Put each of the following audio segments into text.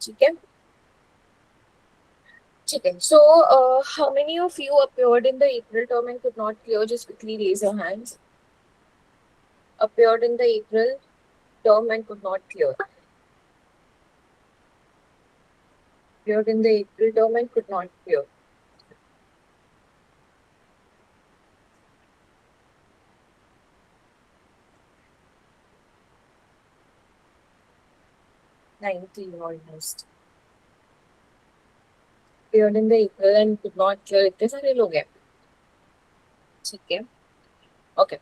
ठीक है ठीक है. So how many of you appeared in the April term and could not clear? Just quickly raise your hands. Appeared in the April term and could not clear. Appeared in the April term and could not clear. 19 almost. Appeared in the April and could not clear. इतने सारे लोग हैं. ठीक है. Okay.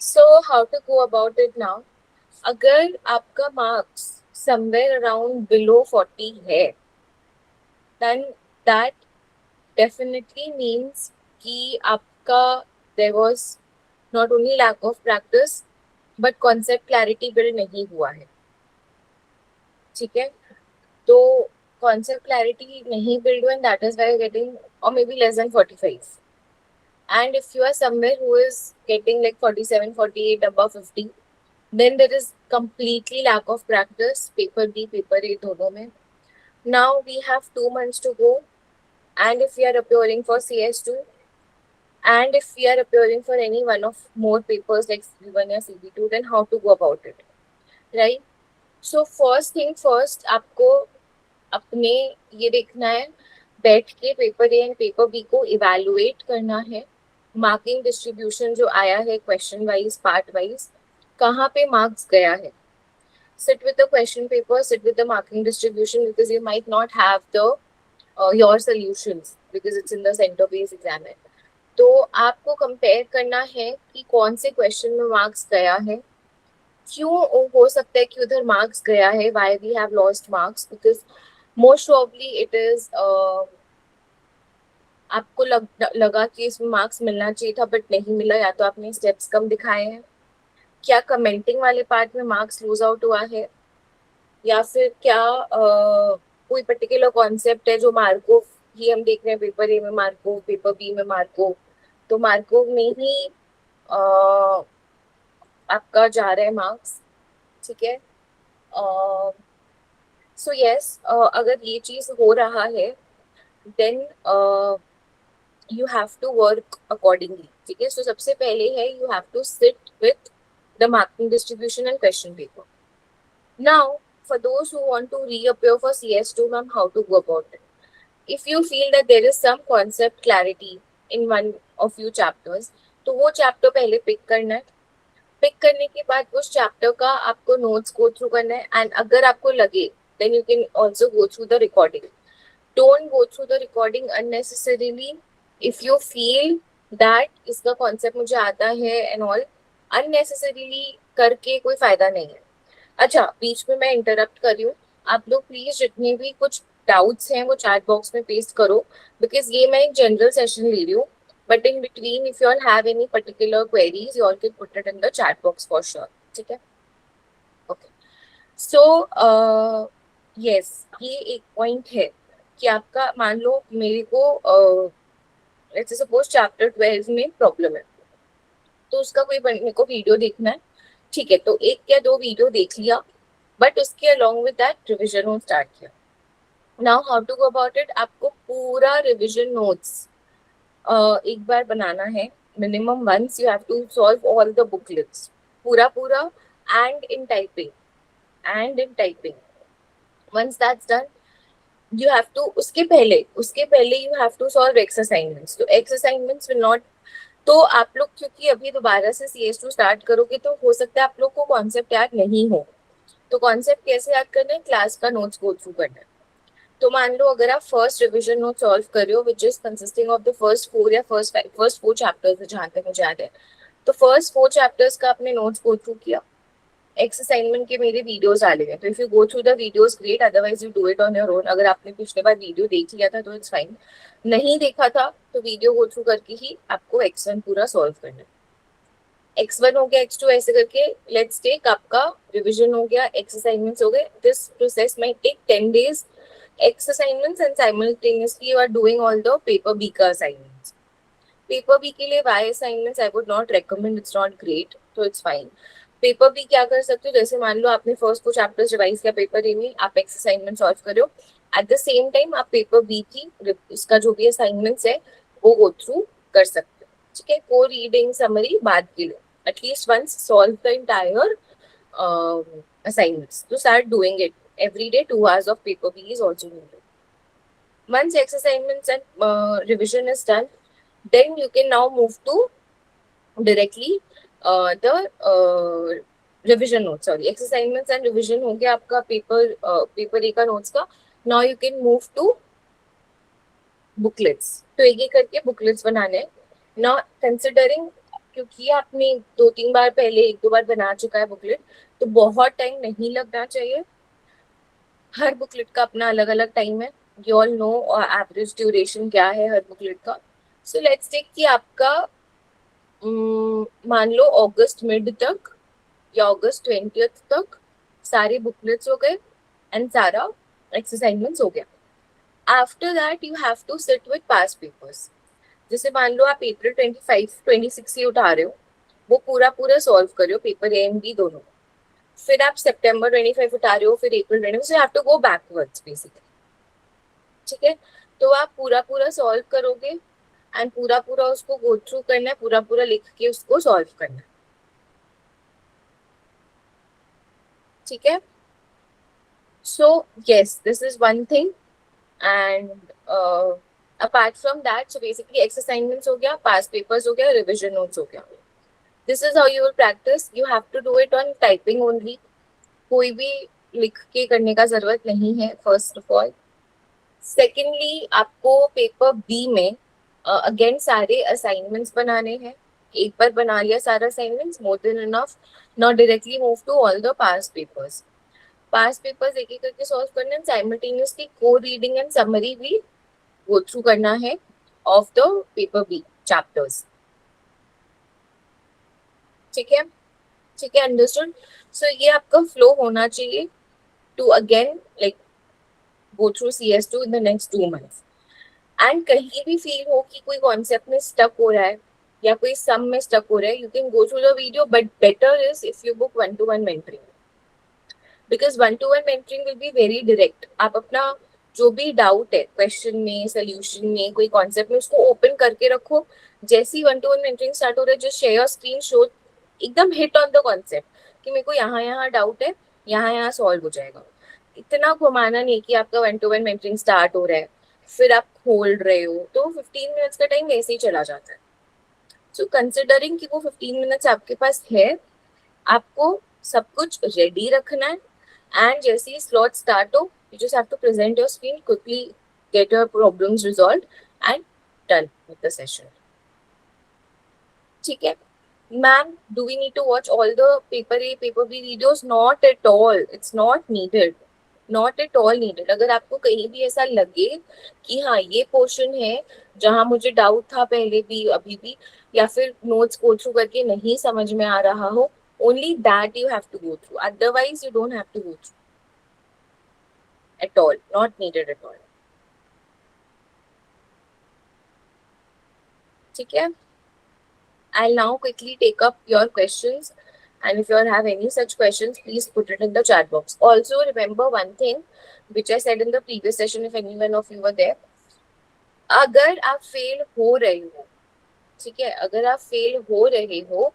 So how to go about it now? अगर आपका marks somewhere around below 40 है, then that definitely means कि आपका there was not only lack of practice but concept clarity build नहीं हुआ है. ठीक है. तो concept clarity नहीं build हुआ and that is why you're getting or maybe less than 45. And if you are somewhere who is getting like 47, 48, above 50, then there is completely lack of practice. Paper B, paper A दोनों में. Now we have 2 months to go, and if we are appearing for CS2, and if we are appearing for any one of more papers like CV1 or CV2, then how to go about it, right? So first thing first, आपको अपने ये देखना है, बैठ के paper A and paper B को evaluate करना है. मार्किंग डिस्ट्रीब्यूशन जो आया है क्वेश्चन वाइज पार्ट वाइज, कहाँ पे मार्क्स गया है. Sit with the question paper, sit with the marking distribution, because you might not have the your solutions because it's in the center based exam है. तो आपको कंपेयर करना है कि कौन से क्वेश्चन में मार्क्स गया है, क्यों हो सकता है कि उधर मार्क्स गया है, why we have lost marks, because most probably it is आपको लगा कि इसमें मार्क्स मिलना चाहिए था बट नहीं मिला, या तो आपने स्टेप्स कम दिखाए हैं, क्या कमेंटिंग वाले पार्ट में मार्क्स लूज आउट हुआ है, या फिर क्या कोई पर्टिकुलर कॉन्सेप्ट है जो मार्कोव ही हम देख रहे हैं, पेपर ए में मार्कोव, पेपर बी में मार्कोव, तो मार्कोव में ही आपका जा रहा है मार्क्स. ठीक है. सो यस, अगर ये चीज हो रहा है then you have to work accordingly. ठीक है. So सबसे पहले है you have to sit with the marking distribution and question paper. Now for those who want to reappear for CS2, ma'am, how to go about it? If you feel that there is some concept clarity in one of few chapters, तो वो chapter पहले pick करना है. Pick करने के बाद उस chapter का आपको नोट्स गो थ्रू करना है, एंड अगर आपको लगे then you can also go through the recording. Don't go through the recording unnecessarily. If you feel that इसका कॉन्सेप्ट मुझे आता है एंड ऑल, अननेसेसरीली करके कोई फायदा नहीं है. अच्छा, बीच में मैं इंटरप्ट कर रही हूँ. आप लोग प्लीज जितने भी कुछ डाउट्स हैं वो चैट बॉक्स में पेस्ट करो, बिकॉज ये मैं एक जनरल सेशन ले रही हूँ. But in between if you all have any particular queries, you all can put it in the chat box for sure. ठीक है. ओके. सो यस, ये एक पॉइंट है कि आपका मान लो मेरे को लेट्स सपोज चैप्टर 12 में प्रॉब्लम है, तो उसका कोई मेरे को वीडियो देखना है. ठीक है, तो एक या दो वीडियो देख लिया, बट उसके along with that revision note start किया. Now how to go about it? आपको पूरा रिविजन नोट्स एक बार बनाना है. Minimum once you have to solve all the booklets, पूरा पूरा, and in typing. Once that's done, you have to उसके पहले you have to solve X assignments. तो X assignments will not, तो आप लोग क्योंकि अभी दोबारा से CS2 स्टार्ट करोगे तो हो सकता है आप लोग को कॉन्सेप्ट याद नहीं हो. तो कॉन्सेप्ट कैसे याद करना है? क्लास का नोट्स गो थ्रू करना है. तो मान लो अगर आप फर्स्ट रिविजन नोट सॉल्व कर रहे हो which is consisting of the first 4 या फर्स्ट 4 चैप्टर्स, जहाँ तक मुझे याद है, तो फर्स्ट 4 चैप्टर्स का आपने नोट्स गो थ्रू किया. एक्स असाइनमेंट के मेरे वीडियोस डाले हैं, तो if you go through the videos great, otherwise you do it on your own. अगर आपने पिछले बार वीडियो देख लिया था तो इट्स फाइन, नहीं देखा था तो वीडियो गो थ्रू करके ही आपको X1 पूरा सॉल्व करना है. X1 हो गया, X2 ऐसे करके लेट्स टेक आपका रिविजन हो गया, एक्स असाइनमेंट्स हो गए. This process might take 10 days. X assignments and simultaneously you are doing all the paper B का assignments. पेपर बी के लिए Y assignments I would not recommend, it's not great, so it's fine. Paper भी क्या कर सकते हो, जैसे मान लो आपने फर्स्ट को चैप्टर्स रिवाइज किया पेपर ए में, आप एक्स असाइनमेंट सॉल्व कर रहे हो, एट द सेम टाइम आप पेपर बी की उसका जो भी असाइनमेंट्स है वो गो थ्रू कर सकते हो, ठीक है। को रीडिंग समरी बाद के लिए, at least once solve the entire assignments to start doing it every day. 2 hours of paper B is also needed. Once X assignments and revision is done, then you can now move to directly the revision notes. Sorry, X assignments and revision हो गया आपका paper A का notes का. Now you can move to booklets. तो एक करके booklets बनाने हैं ना, कंसिडरिंग क्योंकि आपने 2-3 बार पहले 1-2 बार बना चुका है बुकलेट, तो बहुत टाइम नहीं लगना चाहिए. हर बुकलेट का अपना अलग अलग टाइम है. You all know average duration क्या है हर बुकलेट का. सो लेट्स टेक कि आपका मान लो अगस्त मिड तक या अगस्त 20th तक सारे बुकलेट्स हो गए एंड सारा एक्सरसाइजमेंट्स हो गया. After that you have to sit with past papers. जैसे मान लो आप अप्रैल 25-26 से उठा रहे हो, वो पूरा पूरा सॉल्व कर रहे हो पेपर ए एंड बी दोनों. फिर आप सितंबर 25 उठा रहे हो, फिर April 25, you have to go backwards basically, ठीक है. तो आप पूरा पूरा सॉल्व करोगे एंड पूरा पूरा उसको गो थ्रू करना है, पूरा पूरा लिख के उसको सॉल्व करना है, ठीक है. So yes, this is one thing. And apart from that, so basically x assignments हो गया, पास्ट पेपर्स हो गया, रिविजन नोट्स हो गया. This is how you will practice. You have to do it on typing only. कोई भी लिख के करने का जरूरत नहीं है, फर्स्ट ऑफ ऑल. सेकेंडली, आपको पेपर बी में अगेन सारे असाइनमेंट्स बनाने हैं. एक बार बना लिया सारा assignments, more than enough. Not directly move to all the past papers. Past papers एक एक करके सॉल्व करना है. साइमल्टेनियसली को रीडिंग एंड समरी भी गो थ्रू करना है of the paper B chapters, ठीक है. ठीक है, अंडरस्टूड. सो ये आपका फ्लो होना चाहिए to again like go through CS2 in the next 2 months. And कहीं भी फील हो कि कोई कॉन्सेप्ट में स्टक हो रहा है या कोई सम में स्टक हो रहा है, you can go through the video, but better is if you book 1-to-1 mentoring, because 1-to-1 mentoring will be very direct. आप अपना जो भी डाउट है क्वेश्चन में, सोल्यूशन में, कोई कॉन्सेप्ट में, उसको ओपन करके रखो. जैसे ही 1-to-1 मेंटरिंग स्टार्ट हो रहा है, जो शेयर स्क्रीन शो, एकदम हिट ऑन द कॉन्सेप्ट कि मेरे को यहाँ डाउट है, यहाँ सॉल्व हो जाएगा. इतना घुमाना नहीं कि आपका 1-to-1 मेंटरिंग स्टार्ट हो रहा है फिर आप खोल रहे हो, तो 15 मिनट्स का टाइम वैसे ही चला जाता है. सो कंसिडरिंग कि वो 15 मिनट्स आपके पास है, आपको सब कुछ रेडी रखना है. एंड जैसे ही स्लॉट स्टार्ट हो, you just have to present your screen, quickly get your problems resolved and done with the session, ठीक है. Ma'am, do we need to watch all the paper A, paper B videos? Not at all. It's not needed. Not at all needed. अगर आपको कहीं भी ऐसा लगे कि हाँ ये पोर्शन है जहाँ मुझे डाउट था पहले भी अभी भी, या फिर नोट्स गो थ्रू करके नहीं समझ में आ रहा हो, only that you have to go through. Otherwise, you don't have to go through at all. Not needed at all. ठीक है. I'll now quickly take up your questions, and if you all have any such questions, please put it in the chat box. Also, remember one thing which I said in the previous session, if anyone of you were there. अगर आप fail हो रहे हो, ठीक है, अगर आप fail हो रहे हो,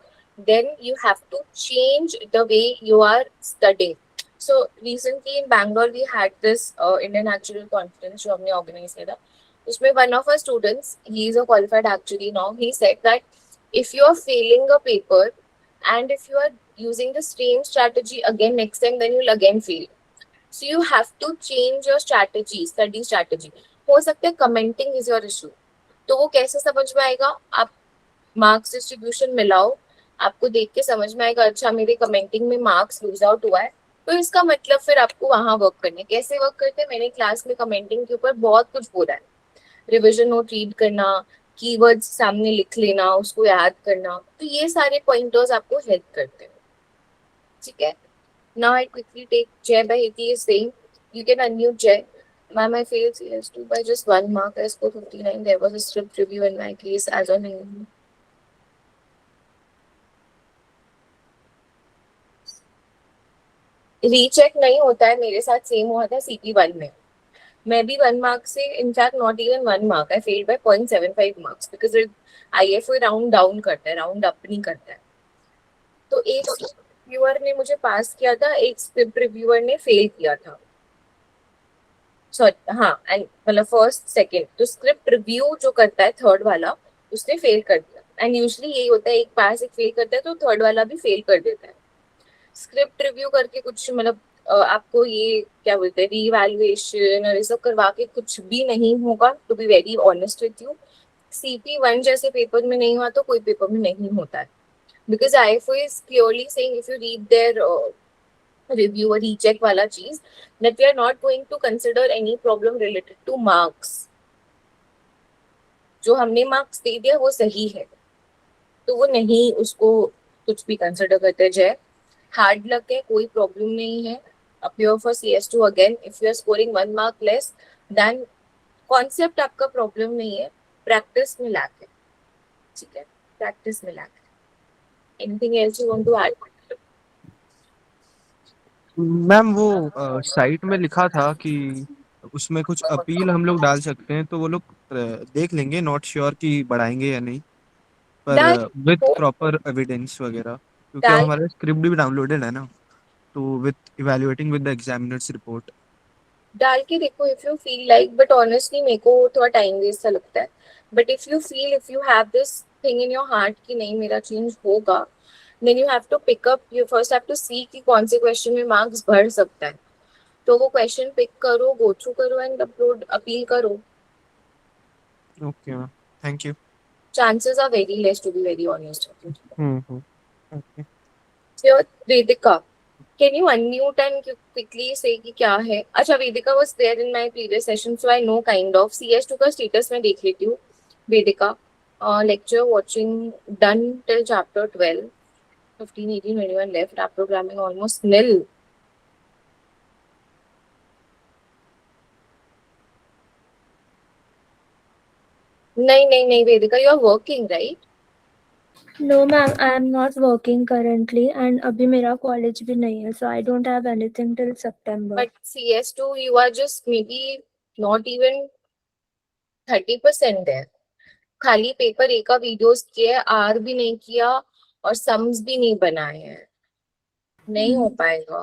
then you have to change the way you are studying. So recently in Bangalore we had this Indian Actuarial Conference जो हमने organize किया था. उसमें one of our students, he is a qualified actuary now, he said that if you are failing a paper and if you are using the same strategy again next time, then you'll again fail. So you have to change your strategy, study strategy. हो सकता है commenting is your issue. तो वो कैसे समझ में आएगा? आप मार्क्स डिस्ट्रीब्यूशन मिलाओ, आपको देख के समझ में आएगा अच्छा मेरे कमेंटिंग में मार्क्स लूज आउट हुआ है, तो इसका मतलब फिर आपको वहां वर्क करना है. कैसे वर्क करते हैं? मैंने क्लास में कमेंटिंग के ऊपर बहुत कुछ बोला है. रिविजन नोट रीड करना, कीवर्ड्स सामने लिख लेना, उसको याद करना, तो ये सारे पॉइंटर्स आपको हेल्प करते हैं, ठीक है. Now I quickly take Jay Baheti is saying, you can unmute Jay. Ma'am, I failed CS2 by just 1 mark. I scored 59. There was a script review in my case as on. Recheck नहीं होता है, मेरे साथ same हुआ था CP1 में। मैं भी 1 मार्क से, in fact not even 1 mark, I failed by 0.75 marks because IFA round down करता है, राउंड अप नहीं करता है। तो एक रिव्यूअर ने मुझे पास किया था, एक स्क्रिप्ट रिव्यूअर ने फेल किया था। सॉरी, हाँ, एंड मतलब फर्स्ट सेकंड, तो स्क्रिप्ट रिव्यू जो करता है थर्ड वाला, उसने फेल कर दिया। एंड यूजली यही होता है, एक पास एक फेल करता है तो थर्ड वाला भी फेल कर देता है। स्क्रिप्ट रिव्यू करके कुछ मतलब आपको ये क्या बोलते हैं, रीवैल्यूएशन और ये सब करवा के कुछ भी नहीं होगा, to be very honest with you. CP1 जैसे पेपर में नहीं हुआ तो कोई पेपर में नहीं होता है, because IFO is clearly saying, if you read their review or recheck वाला चीज, that we are not going to consider any problem related to marks। जो हमने मार्क्स दे दिया वो सही है, तो वो नहीं उसको कुछ भी कंसिडर करते। जय, हार्ड लक है, कोई प्रॉब्लम नहीं है। appear for CS2 again if you are scoring 1 mark less, then concept आपका प्रॉब्लम नहीं है, प्रैक्टिस में लैक है। ठीक है, प्रैक्टिस में लैक है। Anything else you want to add? Ma'am वो साइट में लिखा था कि उसमें कुछ अपील हम लोग डाल सकते हैं, तो वो लोग देख लेंगे, नॉट श्योर कि बढ़ाएंगे या नहीं, पर डाल विथ को प्रॉपर एविडेंस वगैरह, क्योंकि अब डाल हमारा स्क्रिप्ट भी डाउनलोडेड है ना, तो with evaluating with the examiners report. डाल के देखो, if you feel like, but honestly मेरे को थोड़ा टाइम वेस्ट सा लगता है। But if you feel, if you have this thing in your heart कि नहीं मेरा चेंज होगा, then you have to pick up, you first have to see कि कौन से क्वेश्चन में मार्क्स बढ़ सकता है। तो वो क्वेश्चन पिक करो, गो थ्रू करो एंड अपलोड, अपील करो। Okay ma'am, thank you. Chances are very less, to be very honest. Hmm. Okay. So, Vedika, can you unmute and quickly say कि क्या है? अच्छा, Vedika was there in my previous session, so I know kind of। CS2 का status मैं देख लेती हूँ। Vedika, lecture watching done till chapter 12, 15, 18, 21 left, app programming almost nil। नहीं नहीं नहीं Vedika, you are working, right? No ma'am, I am not working currently and अभी मेरा college भी नहीं है, so I don't have anything till September. But CS2, you are just maybe not even 30% there। खाली paper A का videos किए, are भी नहीं किया और सम्स भी नहीं बनाए हैं, नहीं हो पाएगा।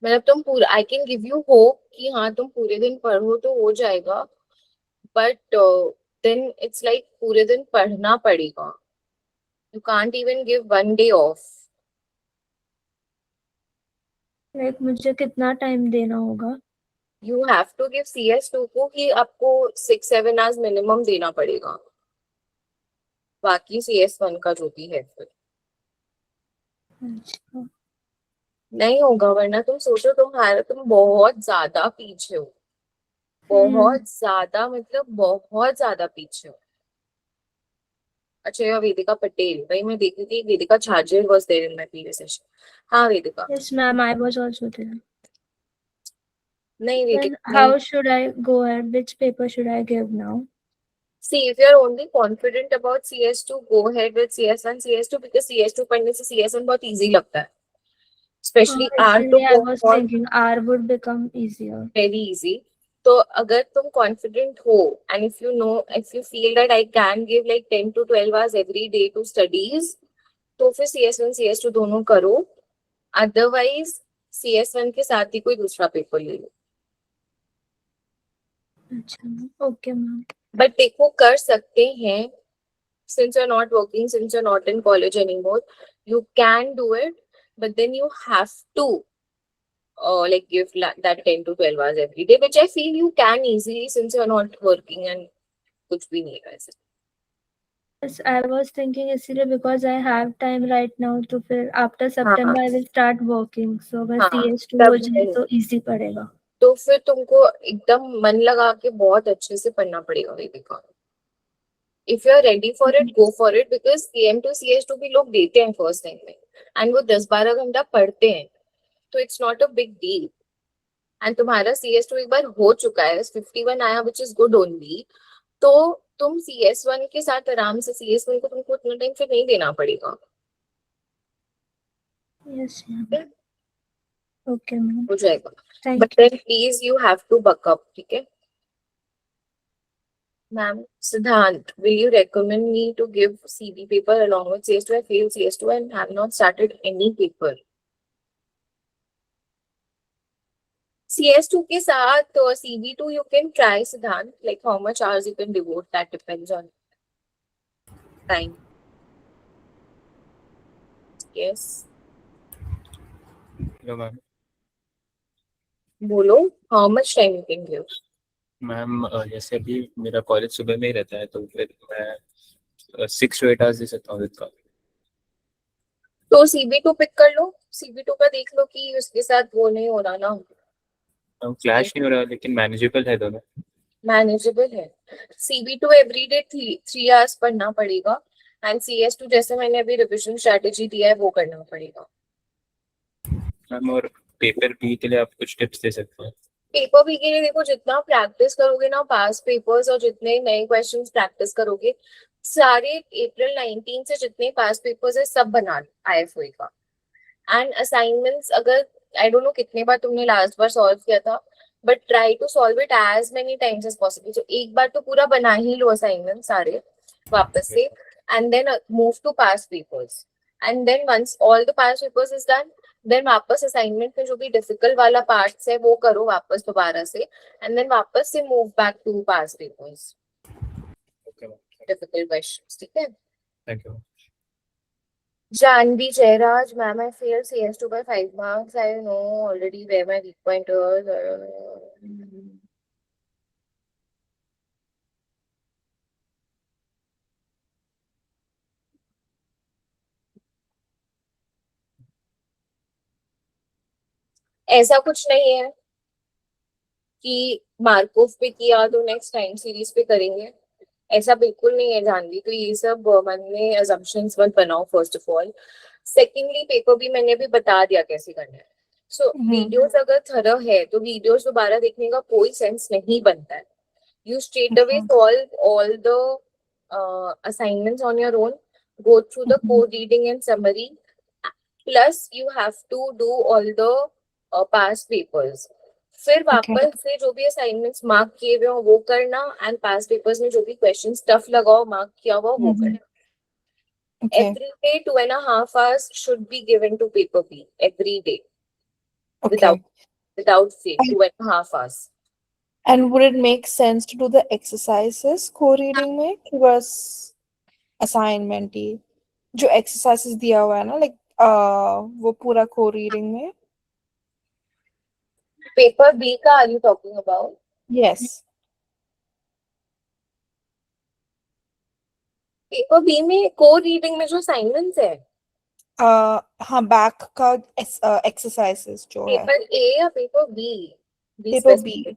मतलब तुम पूरा, आई कैन गिव यू होप कि हाँ तुम पूरे दिन पढ़ो तो हो जाएगा, बट देन इट्स लाइक पूरे दिन पढ़ना पड़ेगा। You can't even give 1 day of. Like मुझे कितना टाइम देना होगा? You have to give CS2 को कि आपको 6-7 आवर्स मिनिमम देना पड़ेगा, बाकी CS1 का जो भी है फिर अच्छा। नहीं होगा। वरना तुम सोचो, तुम बहुत ज्यादा पीछे हो, बहुत ज्यादा, मतलब बहुत ज्यादा पीछे हो। अच्छा, या वेदिका पटेल, भाई मैं देख रही थी Vedika Chhajel was there in my previous session. हाँ Vedika. Yes ma'am, I was also there. नहीं Then वेदिका नहीं। how should I go ahead? Which paper should I give now? See, if you are only confident about CS2, go ahead with CS1, CS2, because CS2 पढ़ने से CS1 बहुत easy लगता है, specially are तो इसीलिए I was बहुत thinking R would become easier. Very easy. तो अगर तुम कॉन्फिडेंट हो and if you know, if you feel that I can give like 10 to 12 hours every day to studies, तो फिर CS1 CS2 दोनों करो। अदरवाइज CS1 के साथ ही कोई दूसरा पेपर ले लो। अच्छा, ओके मैम। बट देखो कर सकते हैं, since you're not working, since you're not in college anymore, you can do it, but then you have to like give that 10 to 12 hours every day, which I feel you can easily since you're not working and कुछ भी नहीं है ऐसे। Yes, I was thinking इसीलिए because I have time right now, तो फिर after हाँ September I will start working, so अगर हाँ, CS2 हो तब जाए तो easy पड़ेगा। तो फिर तुमको एकदम मन लगा के बहुत अच्छे से पढ़ना पड़ेगा Vedika. If you are ready for it, go for it, because CM2 CS2 भी लोग देते हैं फर्स्ट टाइम में, एंड वो 10-12 घंटा पढ़ते हैं, तो it's not a big deal. And तुम्हारा CS2 एक बार हो चुका है, 51 आया, विच इज गुड ओनली। तो तुम CS1 के साथ आराम से, CS1 को तुमको उतना टाइम फिर नहीं देना पड़ेगा। Yes ma'am। Okay, ma'am. हो जाएगा. Thank But you. then please you have to buck up, ठीक है? Ma'am, Siddhant, will you recommend me to give CV paper along with CS2? I failed CS2 and have not started any paper. CS2 के साथ CV2 you can try, Siddhant. Like how much hours you can devote, that depends on time. Yes. Hello ma'am. बोलो, how much time you can give? Ma'am जैसे अभी मेरा college सुबह में ही रहता है तो फिर मैं 6 to 8 आवर्स दे सकता हूँ दिन का. तो CV2 पिक कर लो. CV2 का देख लो कि उसके साथ वो नहीं हो रहा ना. मैम क्लैश नहीं हो रहा लेकिन मैनेजेबल है दोनों. मैनेजेबल है. CV2 एवरीडे 3 hours पढ़ना पड़ेगा एंड CS2 जैसे मैंने अभी रिविजन स्ट्रेटेजी दिया है वो करना पड़ेगा. मैम और पेपर बी के लिए आप कुछ टिप्स दे सकते हैं? पेपर बी के लिए देखो, जितना प्रैक्टिस करोगे ना पास पेपर्स और जितने नए क्वेश्चंस प्रैक्टिस करोगे, सारे April 19 से जितने पास पेपर्स है सब बना लो IFOA का. एंड असाइनमेंट्स अगर आई डोंट नो कितने बार तुमने लास्ट बार सॉल्व किया था, but try to solve it as many times as possible. तो एक बार तो पूरा बना ही लो असाइनमेंट सारे वापस से, and then move to past papers. And then once all the past papers is done, then वापस असाइनमेंट में जो भी डिफिकल्ट वाला पार्ट्स है वो करो वापस दोबारा से, एंड देन वापस से move back to past papers. Okay ma'am. Difficult questions, ठीक है? Thank you. Janvi Jairaj, ma'am, I failed CS2 by 5 marks. I know already where my weak point was. ऐसा कुछ नहीं है कि मार्कोव पे किया तो नेक्स्ट टाइम सीरीज पे करेंगे. ऐसा बिल्कुल नहीं है जानवी. तो ये सब मन में assumptions मत बनाओ first of all. Secondly paper भी मैंने भी बता दिया कैसे करना है. सो वीडियोस अगर थरो है तो वीडियोस दोबारा देखने का कोई सेंस नहीं बनता है. You straight away solve all the assignments on your own, go through the code reading and summary, plus you have to do all the past papers. फिर वापस से जो भी असाइनमेंट्स मार्क किए हुए हो वो करना, एंड पास पेपर्स में जो भी क्वेश्चन टफ लगा हो मार्क किया हुआ वो करना. Every day 2.5 hours should be given to paper B every day. Without fail, 2.5 hours. And would it make sense to do the exercises co-reading में कि बस assignment ही जो exercises दिया हुआ है ना like वो पूरा co-reading में? Paper B का are you talking about? Yes. Paper B में कोर रीडिंग में जो असाइनमेंट्स है, हाँ back का exercises जो है. पेपर ए या paper B? Paper B.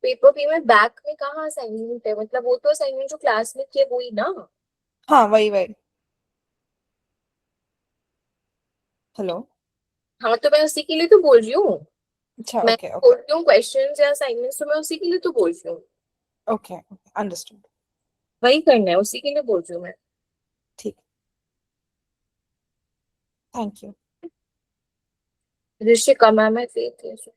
Paper B में बैक में कहाँ असाइनमेंट है? मतलब वो तो असाइनमेंट जो क्लास में किए वही ना. हाँ वही. हेलो. हाँ तो मैं उसी के लिए तो बोल रही हूँ. अच्छा मैं okay. बोल रही हूँ क्वेश्चंस या असाइनमेंट्स, तो मैं उसी के लिए तो बोल रही हूँ. Okay, understood. वही करना है, उसी के लिए बोल रही हूँ मैं. ठीक. Thank you. Rishika, ma'am, I faith yes.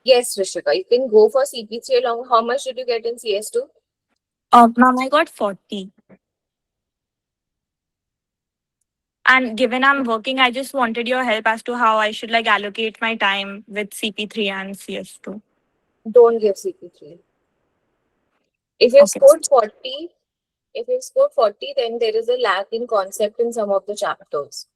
Yes, Rishika, you can go for CP3 along. How much did you get in CS2? Ma'am, I got 40. And given I'm working, I just wanted your help as to how I should like allocate my time with CP3 and CS2. Don't give CP3. If you Okay. scored 40, then there is a lack in concept in some of the chapters.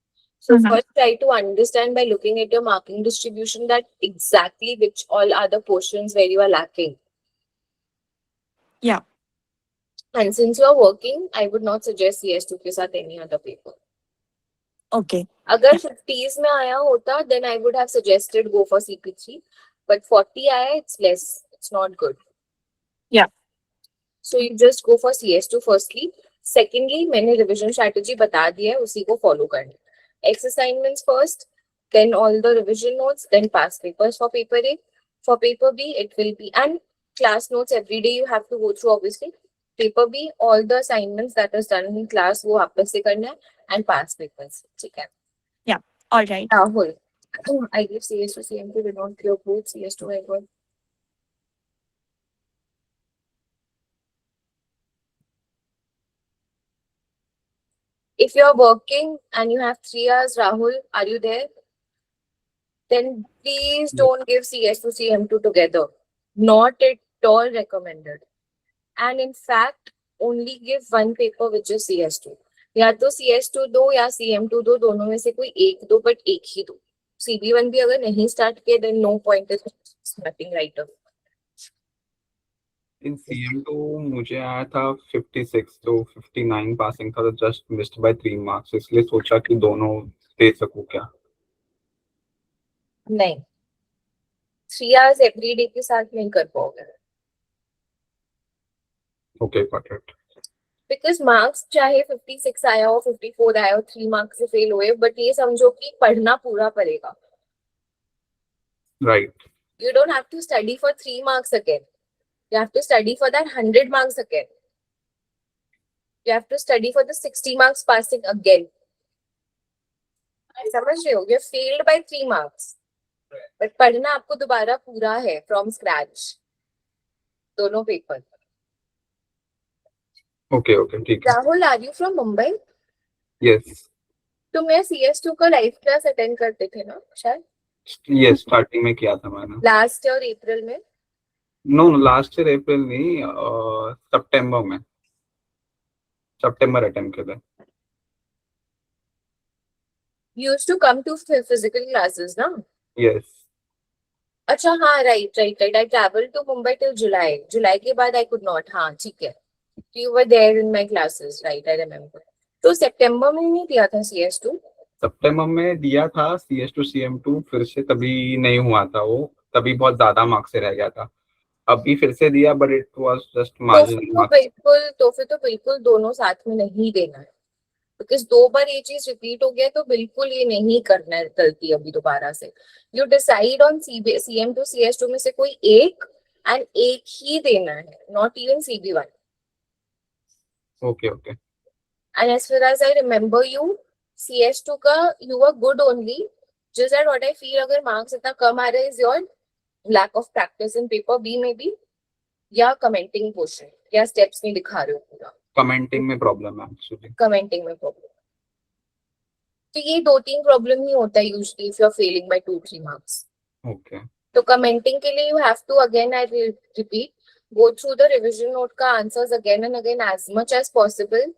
So first try to understand by looking at your marking distribution that exactly which all are the portions where you are lacking. Yeah. And since you are working, I would not suggest CS2 के साथ any other paper. Okay. अगर 50s में आया होता, then I would have suggested go for CP3. But 40 आया, it's less. It's not good. Yeah. So you just go for CS2 firstly. Secondly, मैंने revision strategy बता दिया है, उसी को follow करना. X assignments first, then all the revision notes, then past papers for paper A. For paper B, it will be, and class notes every day you have to go through obviously. Paper B, all the assignments that is done in class वो वापस से करना है, and past papers. ठीक है? All right. Rahul, I gave CS to CM2, did not clear both CS2 I got. If you're working and you have 3 hours, Rahul, are you there? Then please don't give CS to CM2 together. Not at all recommended. And in fact, only give one paper which is CS2. या तो CS2 दो या CM2 दो, दोनों में से कोई एक दो, बट एक ही दो. CB1 भी अगर नहीं स्टार्ट किए, then no point is nothing right away. In CM2 मुझे आया था 56, तो 59 पासिंग था, तो जस्ट मिस्ड बाय 3 मार्क्स, इसलिए सोचा कि दोनों दे सकूं क्या. नहीं, 3 hours every day के साथ नहीं कर पाओगे. Okay, got it. Because marks चाहे 56 आया हो, 54 आया हो, 3 मार्क्स से फेल हुए, बट ये समझो कि पढ़ना पूरा पड़ेगा. Right. You don't have to study for 3 marks again. You have to study for that 100 marks again. You have to study for the 60 marks passing again. समझ रहे हो? You failed by 3 marks. But पढ़ना आपको दोबारा पूरा है from scratch, दोनों पेपर. ओके ओके, ठीक है. Rahul, are you from Mumbai? Yes तुम मेरा CS2 का लाइव क्लास अटेंड करते थे ना शायद? यस, स्टार्टिंग में किया था मैंने. लास्ट ईयर अप्रैल में. नो, लास्ट ईयर अप्रैल नहीं, सितंबर में. सितंबर अटेम्प्ट किया था. You used to come to physical classes ना? यस. अच्छा हाँ, right. I traveled to Mumbai till July के बाद I could not. हाँ ठीक है, you were there in my classes, right? I remember. तो सितंबर में नहीं दिया था CS2? सितंबर में दिया था CS2 CM2, फिर से तभी नहीं हुआ था वो, तभी बहुत ज्यादा मार्क्स से रह गया था. अभी फिर से दिया, but it was just marginal marks. तो फिर बिल्कुल दोनों साथ में नहीं देना है, बिकॉज 2 बार ये चीज रिपीट हो गया, तो बिल्कुल ये नहीं करना है गलती अभी दोबारा से. You decide on CM2 CS2 में से कोई एक, एंड एक ही देना है, not even CB1. Okay okay. And as far as I remember you, CS2 का you are good only, just that what I feel, अगर मार्क्स इतना कम आ रहा है, is your lack of practice in paper B में भी, या कमेंटिंग पोर्शन, या स्टेप्स नहीं दिखा रहे हो पूरा. कमेंटिंग में प्रॉब्लम है एक्चुअली. कमेंटिंग में प्रॉब्लम. तो ये 2-3 प्रॉब्लम ही होता है usually if you are failing by 2-3 marks. Okay. तो कमेंटिंग के लिए you have to again, I will repeat, go through the revision note का answers again and again as much as possible,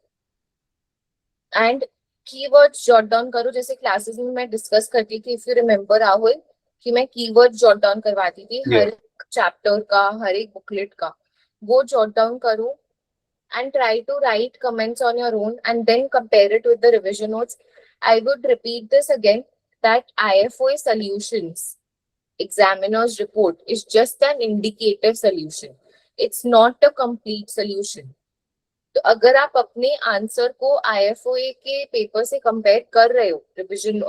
and keywords jot down करो. जैसे classes में मैं discuss करती थी, इफ यू रिमेम्बर राहुल, कि मैं कीवर्ड्स जॉट डाउन करवाती थी हर एक चैप्टर का, हर एक बुकलेट का. वो जॉट डाउन करो and try to write comments on your own and then compare it with the revision notes. I would repeat this again, that IFOA solutions, examiner's report, is just an indicative solution. It's not a complete solution. तो अगर आप अपने answer को IFOA के paper से compare कर रहे हो, रिविजन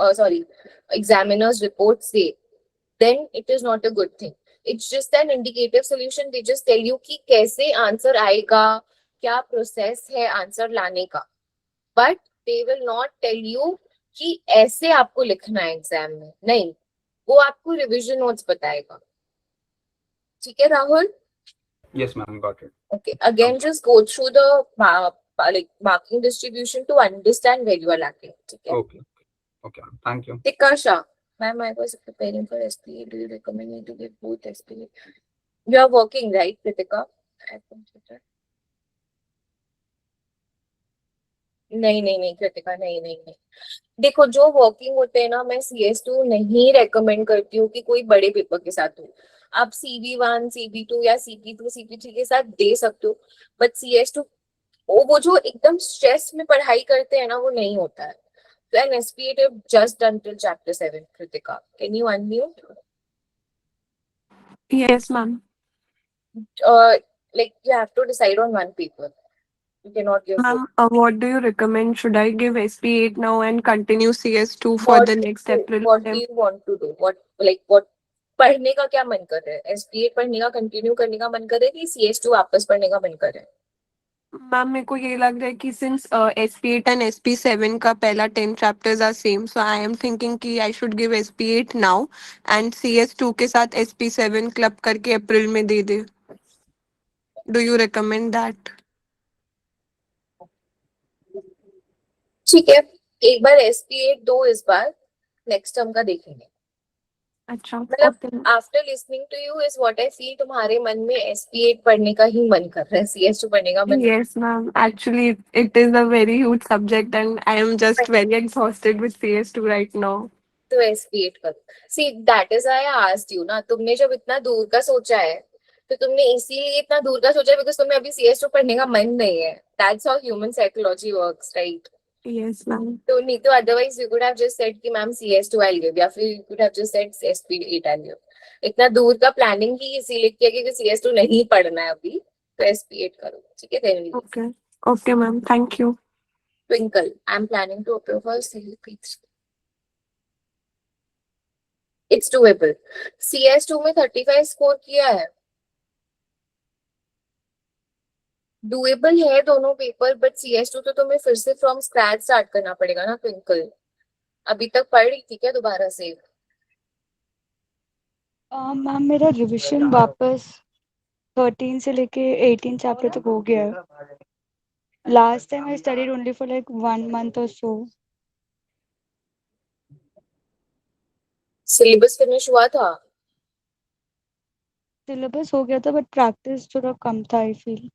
एग्जामिनर्स रिपोर्ट से, then it is not a good thing. It's just an indicative solution. They just tell you कि कैसे आंसर आएगा, क्या प्रोसेस है आंसर लाने का, but they will not tell you कि ऐसे आपको लिखना है एग्जाम में. नहीं, वो आपको रिविजन नोट्स बताएगा. ठीक है Rahul? Yes ma'am, got it. Okay, again just go through the marking distribution to understand where you are lacking. ठीक है? Okay okay, thank you. Tikasha, ma'am, I was preparing for SPA. Do you recommend me to give both SPA? You are working, right, Kritika? नहीं कृतिका, नहीं. देखो, जो working होते हैं ना, मैं CS2 नहीं रेकमेंड करती हूँ कि कोई बड़े पेपर के साथ हो. आप CB1, CB2 या CP2, CP3 के साथ दे सकते हो, बट CS2 वो जो एकदम स्ट्रेस में पढ़ाई करते हैं ना, वो नहीं होता है. So an SPA tip just done till chapter 7, Kritika. Can you unmute? Yes, ma'am. Like you have to decide on one paper. You cannot give. Ma'am, what do you recommend? Should I give SP8 now and continue CS2 for the next April? What do you want to do? What पढ़ने का क्या मन कर रहा है? SP8 पढ़ने का continue करने का मन कर रहा है कि CS2 वापस पढ़ने का मन कर रहा है? मैम मेरे को ये लग रहा है कि सिंस SP8 एंड SP7 का पहला 10 chapters are same, so I am thinking कि I should give SP8 now and CS2 के साथ SP7 क्लब करके अप्रैल में दे दे. Do you recommend that? ठीक है, एक बार SP8 दो, इस बार नेक्स्ट टर्म का देखेंगे. अच्छा, मतलब okay. After listening to you is what I feel, तुम्हारे मन में SP8 पढ़ने का ही मन कर रहा है, CS2 पढ़ने का मन. Yes, ma'am. Actually, it is a very huge subject, and I am just very exhausted with CS2 right now. तो SP8 करो. See that is I asked you ना, तुमने जब इतना दूर का सोचा है तो तुमने इसीलिए इतना दूर का सोचा है बिकॉज तुम्हें अभी CS2 पढ़ने का मन नहीं है. That's how human psychology works, right? Yes, ma'am. तो नहीं तो otherwise you could have just said कि मैम CS2 आई गिव, या फिर you could have just said SP8 I give. इतना दूर का प्लानिंग ही इसीलिए किया क्योंकि CS2 नहीं पढ़ना है अभी, तो SP8 करो. ठीक है, then Okay. Okay, ma'am. Thank you. Twinkle, I am planning to appear for CP3. It's doable. CS2 में 35 स्कोर किया है, डूएबल है दोनों पेपर, बट CS2 तो तुम्हें फिर से फ्रॉम स्क्रैच स्टार्ट करना पड़ेगा ना ट्विंकल. अभी तक पढ़ रही थी क्या दोबारा से? मैम मेरा रिवीजन वापस 13 से लेके 18 चैप्टर तक हो गया है. Last time I studied only for like 1 month or so. Syllabus finish हुआ था? सिलेबस हो गया था बट प्रैक्टिस थोड़ा कम था I feel.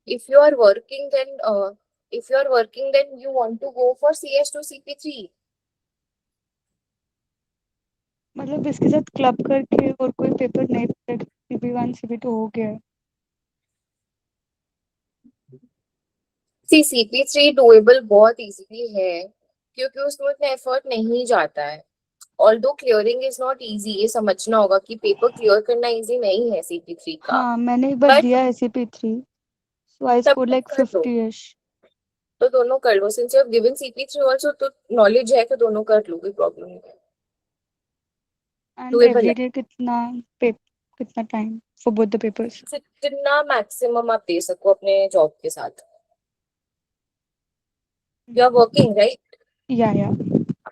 If you are working, then you want to go for CS2 CP3. मतलब इसके साथ क्लब करके और कोई पेपर नहीं, CP1 CP2 हो गया है. सी CP3 डूएबल बहुत इजीली है क्योंकि उसमें उतना एफर्ट नहीं जाता है. Although clearing is not easy, ये समझना होगा कि पेपर क्लियर करना इजी नहीं है CP3 का. हाँ मैंने एक बार But- दिया है CP3, so I तब scored like कर दो. 50ish. तो दोनों कर लो, since you have given CP3 also, तो नॉलेज है तो दोनों कर लो, कोई प्रॉब्लम नहीं है. And Doable every है. day कितना time for both the papers? जितना मैक्सिमम आप दे सको अपने जॉब के साथ. You are working, right? या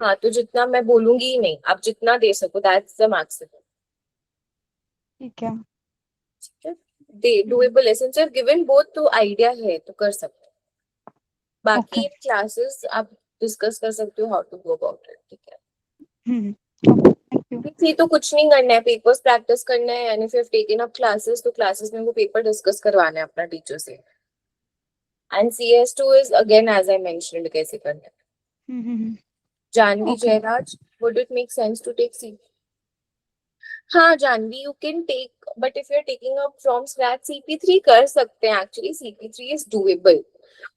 हाँ, तो जितना मैं बोलूंगी ही नहीं, आप जितना दे सको, दैट्स द मैक्सिमम. ठीक है. दे डूएबल है, since you have given both, तो आइडिया है तो कर सकते हो. बाकी Okay. क्लासेस आप डिस्कस कर सकते हो how to go about it. ठीक है, Okay, thank you. थी तो कुछ नहीं करना है, पेपर्स प्रैक्टिस करना है. And if you have taken up classes, तो क्लासेस में वो पेपर डिस्कस करवाना है अपना टीचर से. And CS2 is again as I mentioned कैसे करना है. Janvi Okay. Jayraj, would it make sense to take CP? हाँ Janvi, you can take, but if you're taking up from scratch, CP3 कर सकते हैं. Actually CP3 is doable,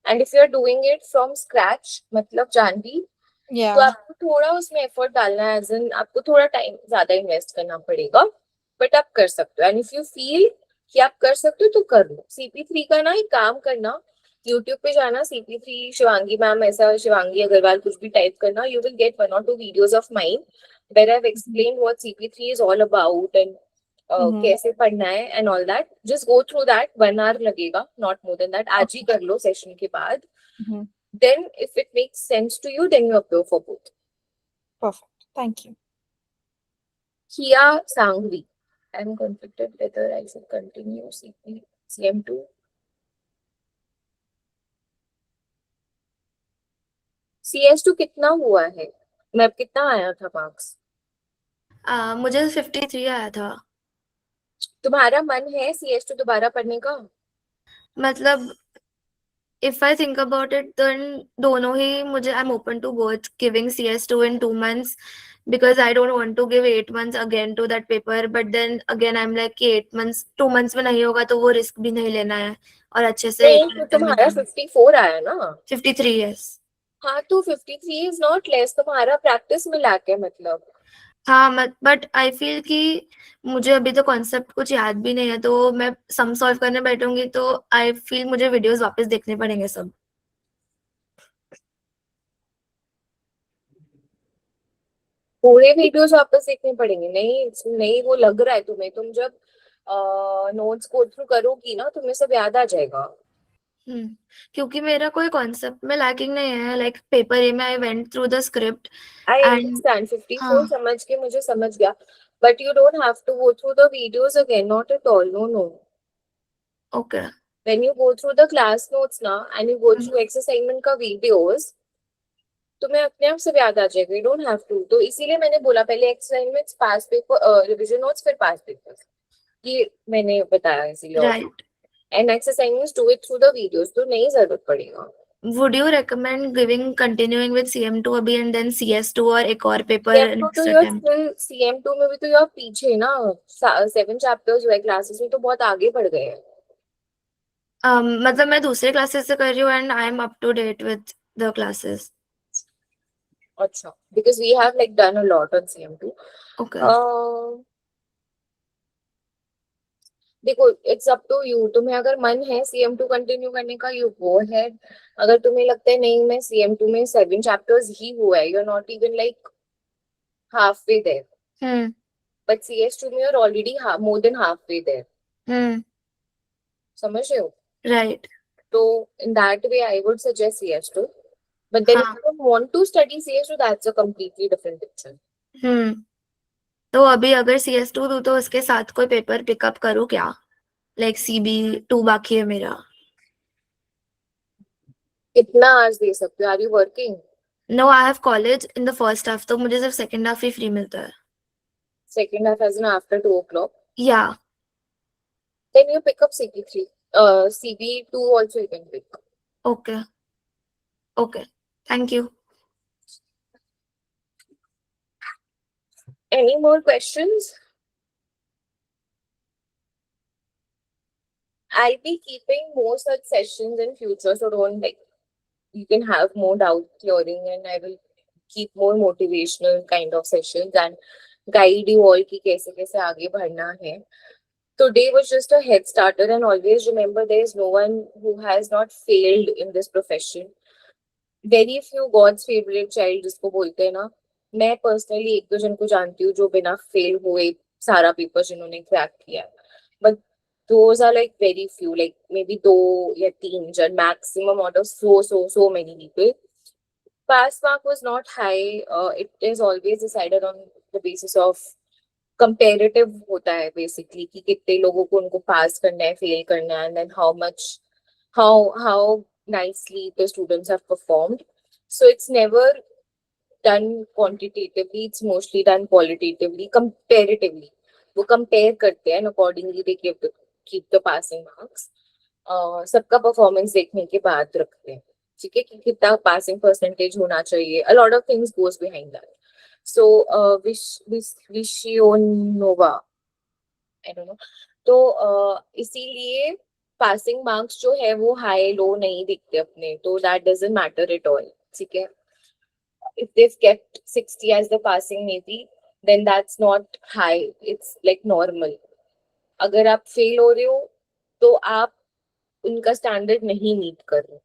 and if you're doing it from scratch, मतलब जानवी, तो Yeah. आपको थोड़ा उसमें effort डालना है, एज इन आपको थोड़ा टाइम ज्यादा इन्वेस्ट करना पड़ेगा, बट आप कर सकते हो. एंड इफ यू फील कि आप कर सकते हो तो कर लो. CP3 का ना एक काम करना, यूट्यूब पे जाना, CP3 शिवांगी मैम, ऐसा शिवांगी अग्रवाल कुछ भी टाइप करना, you will get 1 or 2 videos of mine where I have explained what CP3 is all about and कैसे पढ़ना है and all that. Just go through that, 1 hour लगेगा, नॉट मोर देन दैट. आज ही कर लो सेशन के बाद. Then if it makes sense to you, then you appear for both. Perfect. Thank you. Kia Sangvi, I'm conflicted whether I should continue CM2. CS2 कितना हुआ है? मैं कितना आया था मार्क्स? मुझे 53 आया था. तुम्हारा मन है CS2 दोबारा पढ़ने का? मतलब if I think about it, then दोनों ही मुझे, I'm open to both giving CS2 in 2 months because I don't want to give 8 months again to that paper. But then again, I'm like 8 months, 2 months में नहीं होगा तो वो risk भी नहीं लेना है और अच्छे से. नहीं, तो तुम्हारा 54 आया ना? 53 yes. हाँ, तो 53 is not less, तुम्हारा प्रैक्टिस में लाके मतलब. हाँ बट आई फील कि मुझे अभी तो कॉन्सेप्ट कुछ याद भी नहीं है, तो मैं सम सॉल्व करने बैठूंगी तो आई फील मुझे वीडियोस वापस देखने पड़ेंगे सब. पूरे वीडियोस वापस देखने पड़ेंगे? नहीं नहीं, वो लग रहा है तुम्हें. तुम जब नोट्स गो थ्रू करोगी ना तुम्हें सब याद आ जाएगा. क्योंकि मेरा कोई कॉन्सेप्ट में लैकिंग नहीं है. लाइक पेपर ए में I went through the script I and understand 54 हाँ समझ के मुझे समझ गया. But you don't have to go through the videos again, not at all. No, no. Okay. When you go through the class notes ना and you go through exercise assignment का videos, तुम्हें अपने आप सब याद आ जाएगा. You don't have to. तो इसीलिए मैंने बोला पहले assignments, पास पेपर, रिविजन नोट्स, फिर पास पेपर. ये मैंने बताया इसीलिए. Right. And exercise assignments do it through the videos. तो नहीं जरूरत पड़ेगा. Would you recommend continuing with CM2 अभी and then CS2 और एक और पेपर CM2 next तो you're attempt? still CM2 में भी तो you're पीछे ना. 7 chapters हुए क्लासेस में तो बहुत आगे बढ़ गए हैं. मतलब मैं दूसरे क्लासेस से कर रही हूँ and I am up to date with the classes. अच्छा, because we have like done a lot on CM2. Okay. देखो इट्स अप टू यू. तुम्हें अगर मन है CM2 कंटिन्यू करने का, यू गो अहेड. अगर तुम्हें लगता है नहीं मैं CM2 में 7 चैप्टर्स ही हुआ है, you are not even like half way there, but CS2 में you are already more than half way there. समझ रहे हो? राइट. तो in that way I would suggest CS2. But then हाँ. If you want to study CS2 that's a completely different picture. तो अभी अगर CS2 दूँ तो उसके साथ कोई पेपर पिकअप करूँ क्या? लाइक CB2 बाकी है मेरा. कितना आज दे सकते हो? Are you working? No, I have college in the first half, तो मुझे सिर्फ सेकंड हाफ ही फ्री मिलता है. Second half as an after 2 o'clock. या. Then you pick up CP3. CB2 also you can pick. Okay. Okay. Thank you. Any more questions? I'll be keeping more such sessions in future, so don't like. You can have more doubt clearing, and I will keep more motivational kind of sessions and guide you all कि कैसे कैसे आगे बढ़ना है. Today was just a head starter, and always remember there is no one who has not failed in this profession. Very few God's favorite child जिसको बोलते हैं ना. मैं पर्सनली एक दो जन को जानती हूँ जो बिना फेल हुए सारा पेपर जिन्होंने क्रैक किया, but those are like very few, like maybe 2 या 3 जन maximum out of so many people. Pass mark was not high. It is always decided on the basis of comparative होता है basically कि कितने लोगों को उनको पास करना है, फेल करना है, and then how nicely the students have performed. So it's never done quantitatively, it's mostly done qualitatively, comparatively. वो compare करते हैं and accordingly they keep the passing marks. सबका performance देखने के बाद रखते हैं, ठीक है, कि कितना passing percentage होना चाहिए. A lot of things goes behind that. So Vishyonova, I don't know. तो इसीलिए passing marks जो है वो high low नहीं दिखते अपने, तो that doesn't matter at all, ठीक है. If they've kept 60 as the passing maybe, then that's not high, it's like normal. अगर आप फेल हो रहे हो तो आप उनका स्टैंडर्ड नहीं मीट कर रहे हो.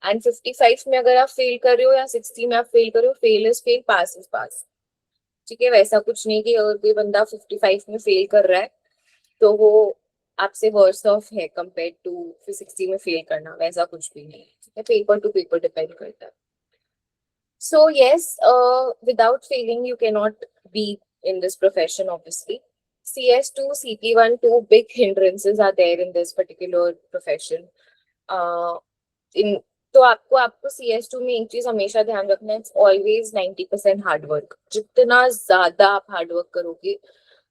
एंड 55 में अगर आप फेल कर रहे हो या 60 में आप फेल कर रहे हो, fail is fail, pass is pass, ठीक है. वैसा कुछ नहीं कि अगर कोई बंदा 55 में फेल कर रहा है तो वो आपसे वर्स ऑफ है कंपेयर टू 60 में फेल करना, वैसा कुछ भी नहीं, ठीक है. पेपर टू पेपर डिपेंड करता है. So yes, without failing, you cannot be in this profession, obviously. CS2, CP1, 2 big hindrances are there in this particular profession. तो आपको CS2 में एक चीज हमेशा ध्यान रखना है, it's always 90% हार्ड वर्क. जितना ज्यादा आप हार्ड वर्क करोगे,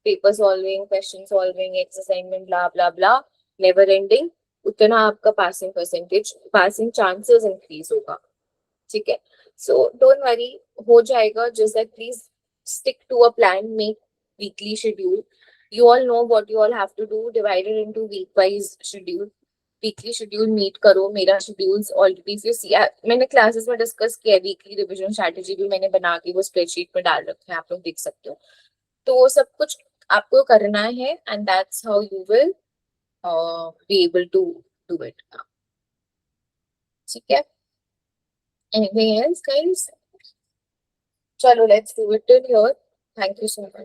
paper solving, question solving, assignment, blah blah blah, never ending, उतना आपका passing percentage, passing chances increase होगा, ठीक है. So don't worry, हो जाएगा. Just that please stick to a plan, make weekly schedule. You all know what you all have to do. Divide it into week-wise schedule. Weekly schedule meet करो. मेरा schedules already if you see, मैंने classes में discuss किया. Weekly revision strategy भी मैंने बना के वो spreadsheet में डाल रखा है, आप लोग देख सकते हो. तो वो सब कुछ आपको करना है, and that's how you will be able to do it. ठीक है. Anything else, guys? Chalo, let's do it till here. Thank you so much.